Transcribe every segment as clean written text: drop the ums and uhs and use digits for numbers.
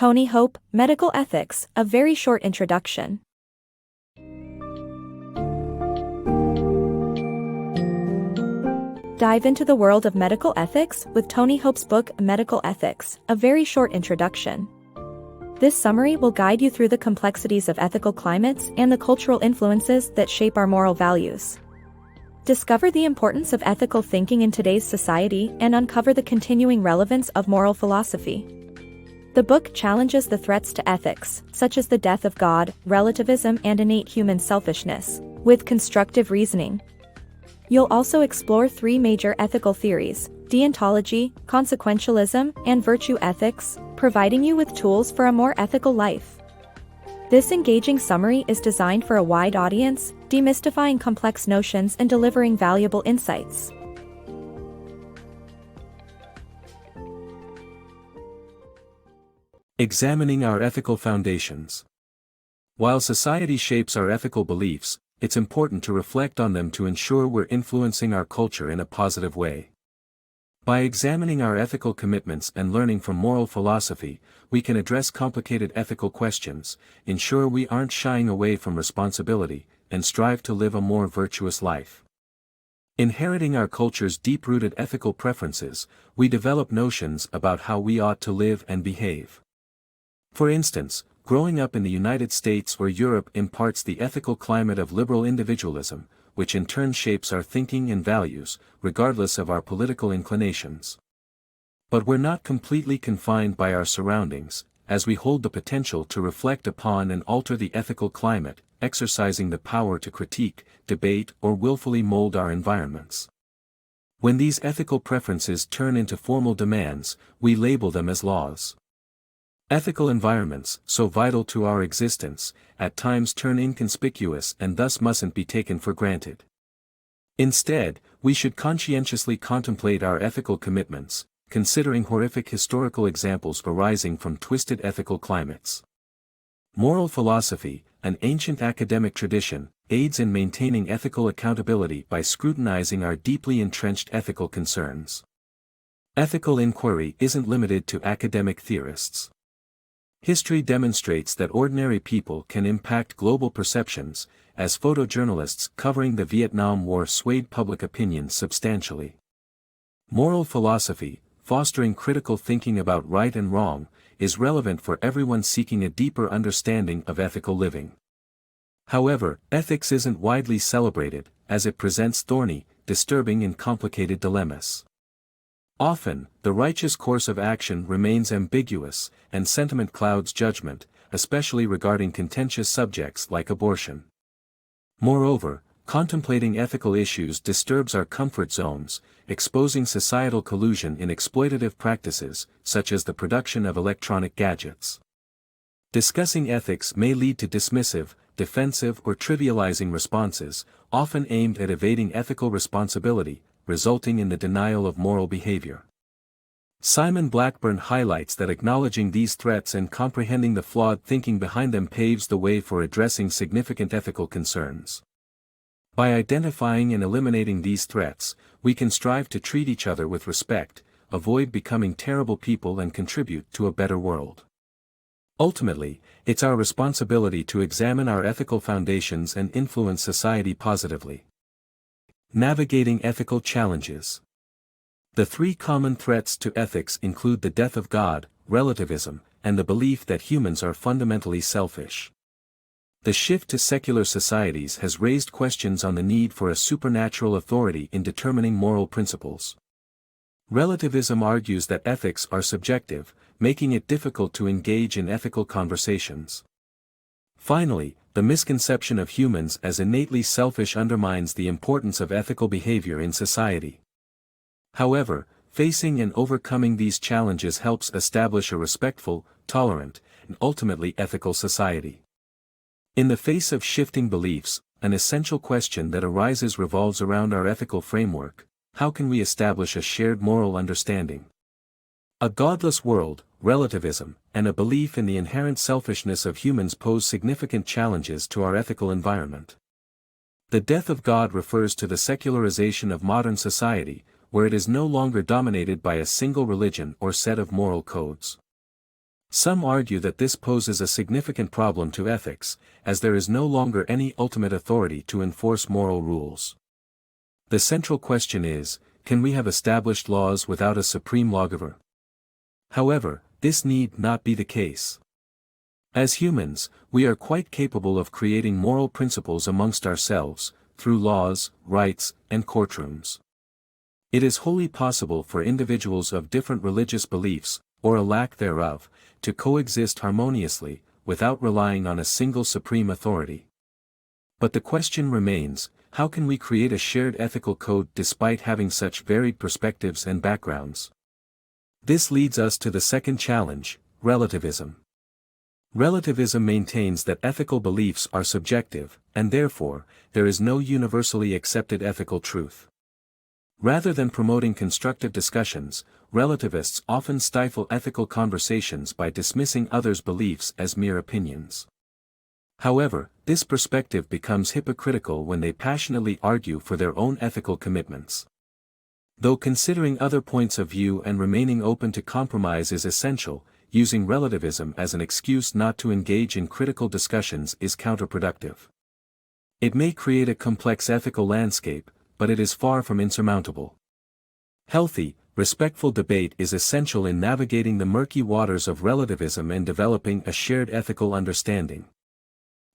Tony Hope, Medical Ethics, a very short introduction. Dive into the world of medical ethics with Tony Hope's book Medical Ethics, a very short introduction. This summary will guide you through the complexities of ethical climates and the cultural influences that shape our moral values. Discover the importance of ethical thinking in today's society and uncover the continuing relevance of moral philosophy. The book challenges the threats to ethics, such as the death of God, relativism, and innate human selfishness, with constructive reasoning. You'll also explore three major ethical theories: deontology, consequentialism, and virtue ethics, providing you with tools for a more ethical life. This engaging summary is designed for a wide audience, demystifying complex notions and delivering valuable insights. Examining our ethical foundations. While society shapes our ethical beliefs, it's important to reflect on them to ensure we're influencing our culture in a positive way. By examining our ethical commitments and learning from moral philosophy, we can address complicated ethical questions, ensure we aren't shying away from responsibility, and strive to live a more virtuous life. Inheriting our culture's deep-rooted ethical preferences, we develop notions about how we ought to live and behave. For instance, growing up in the United States or Europe imparts the ethical climate of liberal individualism, which in turn shapes our thinking and values, regardless of our political inclinations. But we're not completely confined by our surroundings, as we hold the potential to reflect upon and alter the ethical climate, exercising the power to critique, debate, or willfully mold our environments. When these ethical preferences turn into formal demands, we label them as laws. Ethical environments, so vital to our existence, at times turn inconspicuous and thus mustn't be taken for granted. Instead, we should conscientiously contemplate our ethical commitments, considering horrific historical examples arising from twisted ethical climates. Moral philosophy, an ancient academic tradition, aids in maintaining ethical accountability by scrutinizing our deeply entrenched ethical concerns. Ethical inquiry isn't limited to academic theorists. History demonstrates that ordinary people can impact global perceptions, as photojournalists covering the Vietnam War swayed public opinion substantially. Moral philosophy, fostering critical thinking about right and wrong, is relevant for everyone seeking a deeper understanding of ethical living. However, ethics isn't widely celebrated, as it presents thorny, disturbing, and complicated dilemmas. Often, the righteous course of action remains ambiguous, and sentiment clouds judgment, especially regarding contentious subjects like abortion. Moreover, contemplating ethical issues disturbs our comfort zones, exposing societal collusion in exploitative practices, such as the production of electronic gadgets. Discussing ethics may lead to dismissive, defensive, or trivializing responses, often aimed at evading ethical responsibility, resulting in the denial of moral behavior. Simon Blackburn highlights that acknowledging these threats and comprehending the flawed thinking behind them paves the way for addressing significant ethical concerns. By identifying and eliminating these threats, we can strive to treat each other with respect, avoid becoming terrible people, and contribute to a better world. Ultimately, it's our responsibility to examine our ethical foundations and influence society positively. Navigating ethical challenges. The three common threats to ethics include the death of God, relativism, and the belief that humans are fundamentally selfish. The shift to secular societies has raised questions on the need for a supernatural authority in determining moral principles. Relativism argues that ethics are subjective, making it difficult to engage in ethical conversations. Finally, the misconception of humans as innately selfish undermines the importance of ethical behavior in society. However, facing and overcoming these challenges helps establish a respectful, tolerant, and ultimately ethical society. In the face of shifting beliefs, an essential question that arises revolves around our ethical framework: how can we establish a shared moral understanding? A godless world, relativism, and a belief in the inherent selfishness of humans pose significant challenges to our ethical environment. The death of God refers to the secularization of modern society, where it is no longer dominated by a single religion or set of moral codes. Some argue that this poses a significant problem to ethics, as there is no longer any ultimate authority to enforce moral rules. The central question is, can we have established laws without a supreme lawgiver? However, this need not be the case. As humans, we are quite capable of creating moral principles amongst ourselves, through laws, rights, and courtrooms. It is wholly possible for individuals of different religious beliefs, or a lack thereof, to coexist harmoniously, without relying on a single supreme authority. But the question remains, how can we create a shared ethical code despite having such varied perspectives and backgrounds? This leads us to the second challenge, relativism. Relativism maintains that ethical beliefs are subjective, and therefore, there is no universally accepted ethical truth. Rather than promoting constructive discussions, relativists often stifle ethical conversations by dismissing others' beliefs as mere opinions. However, this perspective becomes hypocritical when they passionately argue for their own ethical commitments. Though considering other points of view and remaining open to compromise is essential, using relativism as an excuse not to engage in critical discussions is counterproductive. It may create a complex ethical landscape, but it is far from insurmountable. Healthy, respectful debate is essential in navigating the murky waters of relativism and developing a shared ethical understanding.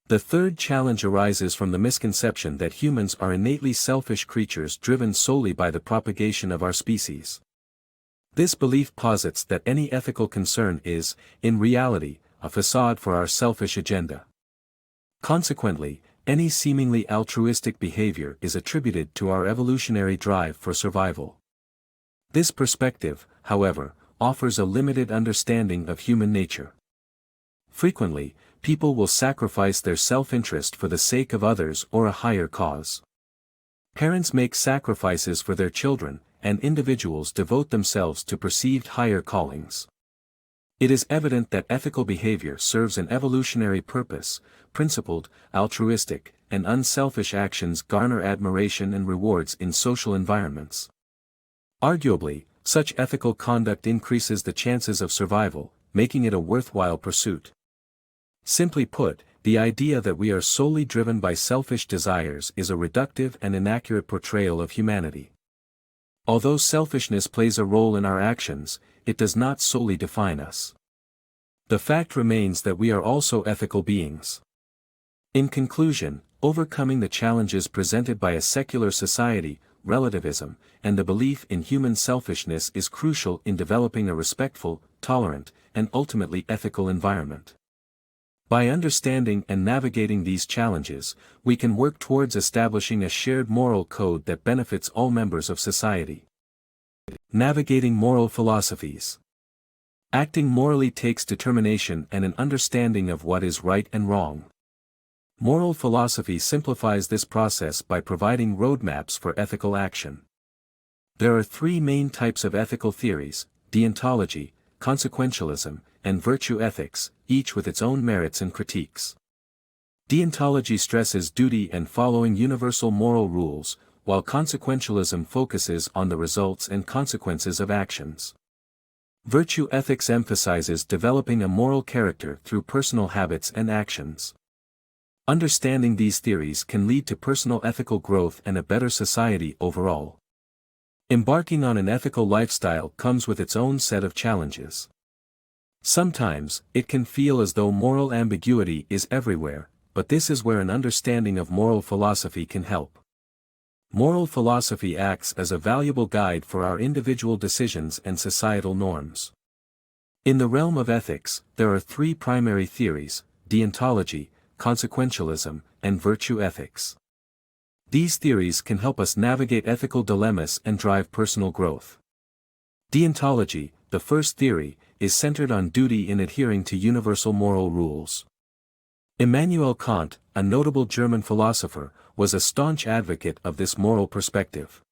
The third challenge arises from the misconception that humans are innately selfish creatures driven solely by the propagation of our species. This belief posits that any ethical concern is, in reality, a facade for our selfish agenda. Consequently, any seemingly altruistic behavior is attributed to our evolutionary drive for survival. This perspective, however, offers a limited understanding of human nature. Frequently, people will sacrifice their self-interest for the sake of others or a higher cause. Parents make sacrifices for their children, and individuals devote themselves to perceived higher callings. It is evident that ethical behavior serves an evolutionary purpose. Principled, altruistic, and unselfish actions garner admiration and rewards in social environments. Arguably, such ethical conduct increases the chances of survival, making it a worthwhile pursuit. Simply put, the idea that we are solely driven by selfish desires is a reductive and inaccurate portrayal of humanity. Although selfishness plays a role in our actions, it does not solely define us. The fact remains that we are also ethical beings. In conclusion, overcoming the challenges presented by a secular society, relativism, and the belief in human selfishness is crucial in developing a respectful, tolerant, and ultimately ethical environment. By understanding and navigating these challenges, we can work towards establishing a shared moral code that benefits all members of society. Navigating moral philosophies. Acting morally takes determination and an understanding of what is right and wrong. Moral philosophy simplifies this process by providing roadmaps for ethical action. There are three main types of ethical theories: deontology, consequentialism, and virtue ethics, each with its own merits and critiques. Deontology stresses duty and following universal moral rules, while consequentialism focuses on the results and consequences of actions. Virtue ethics emphasizes developing a moral character through personal habits and actions. Understanding these theories can lead to personal ethical growth and a better society overall. Embarking on an ethical lifestyle comes with its own set of challenges. Sometimes, it can feel as though moral ambiguity is everywhere, but this is where an understanding of moral philosophy can help. Moral philosophy acts as a valuable guide for our individual decisions and societal norms. In the realm of ethics, there are three primary theories: deontology, consequentialism, and virtue ethics. These theories can help us navigate ethical dilemmas and drive personal growth. Deontology, the first theory, is centered on duty in adhering to universal moral rules. Immanuel Kant, a notable German philosopher, was a staunch advocate of this moral perspective.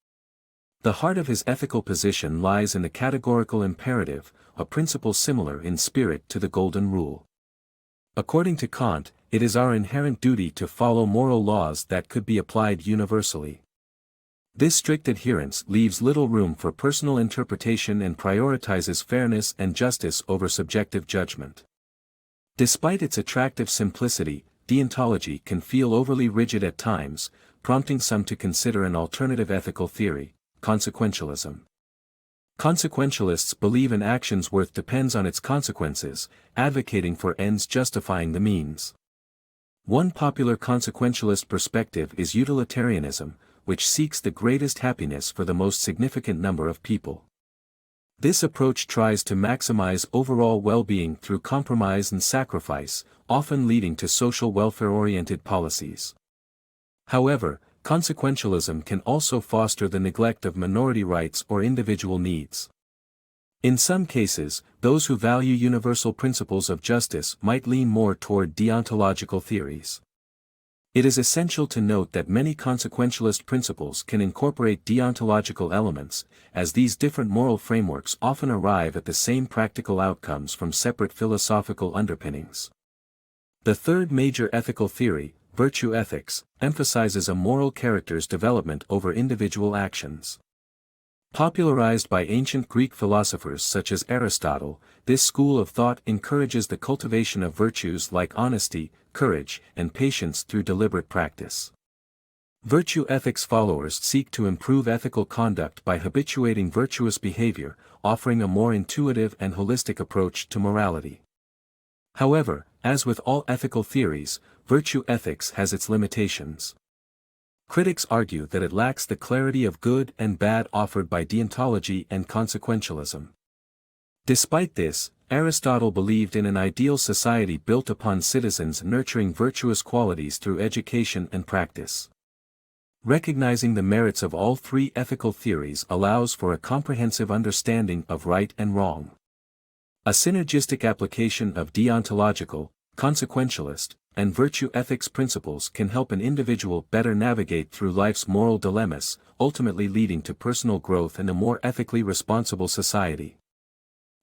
The heart of his ethical position lies in the categorical imperative, a principle similar in spirit to the Golden Rule. According to Kant, it is our inherent duty to follow moral laws that could be applied universally. This strict adherence leaves little room for personal interpretation and prioritizes fairness and justice over subjective judgment. Despite its attractive simplicity, deontology can feel overly rigid at times, prompting some to consider an alternative ethical theory, consequentialism. Consequentialists believe an action's worth depends on its consequences, advocating for ends justifying the means. One popular consequentialist perspective is utilitarianism, which seeks the greatest happiness for the most significant number of people. This approach tries to maximize overall well-being through compromise and sacrifice, often leading to social welfare-oriented policies. However, consequentialism can also foster the neglect of minority rights or individual needs. In some cases, those who value universal principles of justice might lean more toward deontological theories. It is essential to note that many consequentialist principles can incorporate deontological elements, as these different moral frameworks often arrive at the same practical outcomes from separate philosophical underpinnings. The third major ethical theory, virtue ethics, emphasizes a moral character's development over individual actions. Popularized by ancient Greek philosophers such as Aristotle, this school of thought encourages the cultivation of virtues like honesty, courage, and patience through deliberate practice. Virtue ethics followers seek to improve ethical conduct by habituating virtuous behavior, offering a more intuitive and holistic approach to morality. However, as with all ethical theories, virtue ethics has its limitations. Critics argue that it lacks the clarity of good and bad offered by deontology and consequentialism. Despite this, Aristotle believed in an ideal society built upon citizens nurturing virtuous qualities through education and practice. Recognizing the merits of all three ethical theories allows for a comprehensive understanding of right and wrong. A synergistic application of deontological, consequentialist, and virtue ethics principles can help an individual better navigate through life's moral dilemmas, ultimately leading to personal growth and a more ethically responsible society.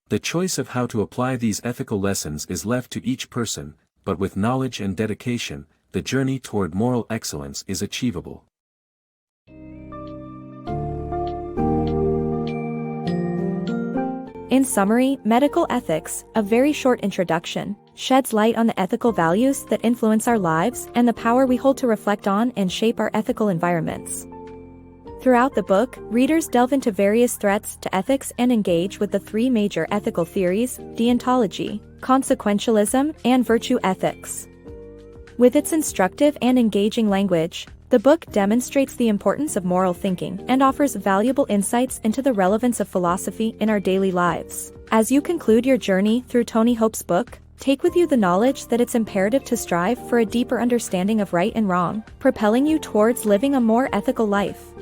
The choice of how to apply these ethical lessons is left to each person, but with knowledge and dedication, the journey toward moral excellence is achievable. In summary, Medical Ethics, a very short introduction, sheds light on the ethical values that influence our lives and the power we hold to reflect on and shape our ethical environments. Throughout the book, readers delve into various threats to ethics and engage with the three major ethical theories: deontology, consequentialism, and virtue ethics. With its instructive and engaging language, the book demonstrates the importance of moral thinking and offers valuable insights into the relevance of philosophy in our daily lives. As you conclude your journey through Tony Hope's book, take with you the knowledge that it's imperative to strive for a deeper understanding of right and wrong, propelling you towards living a more ethical life.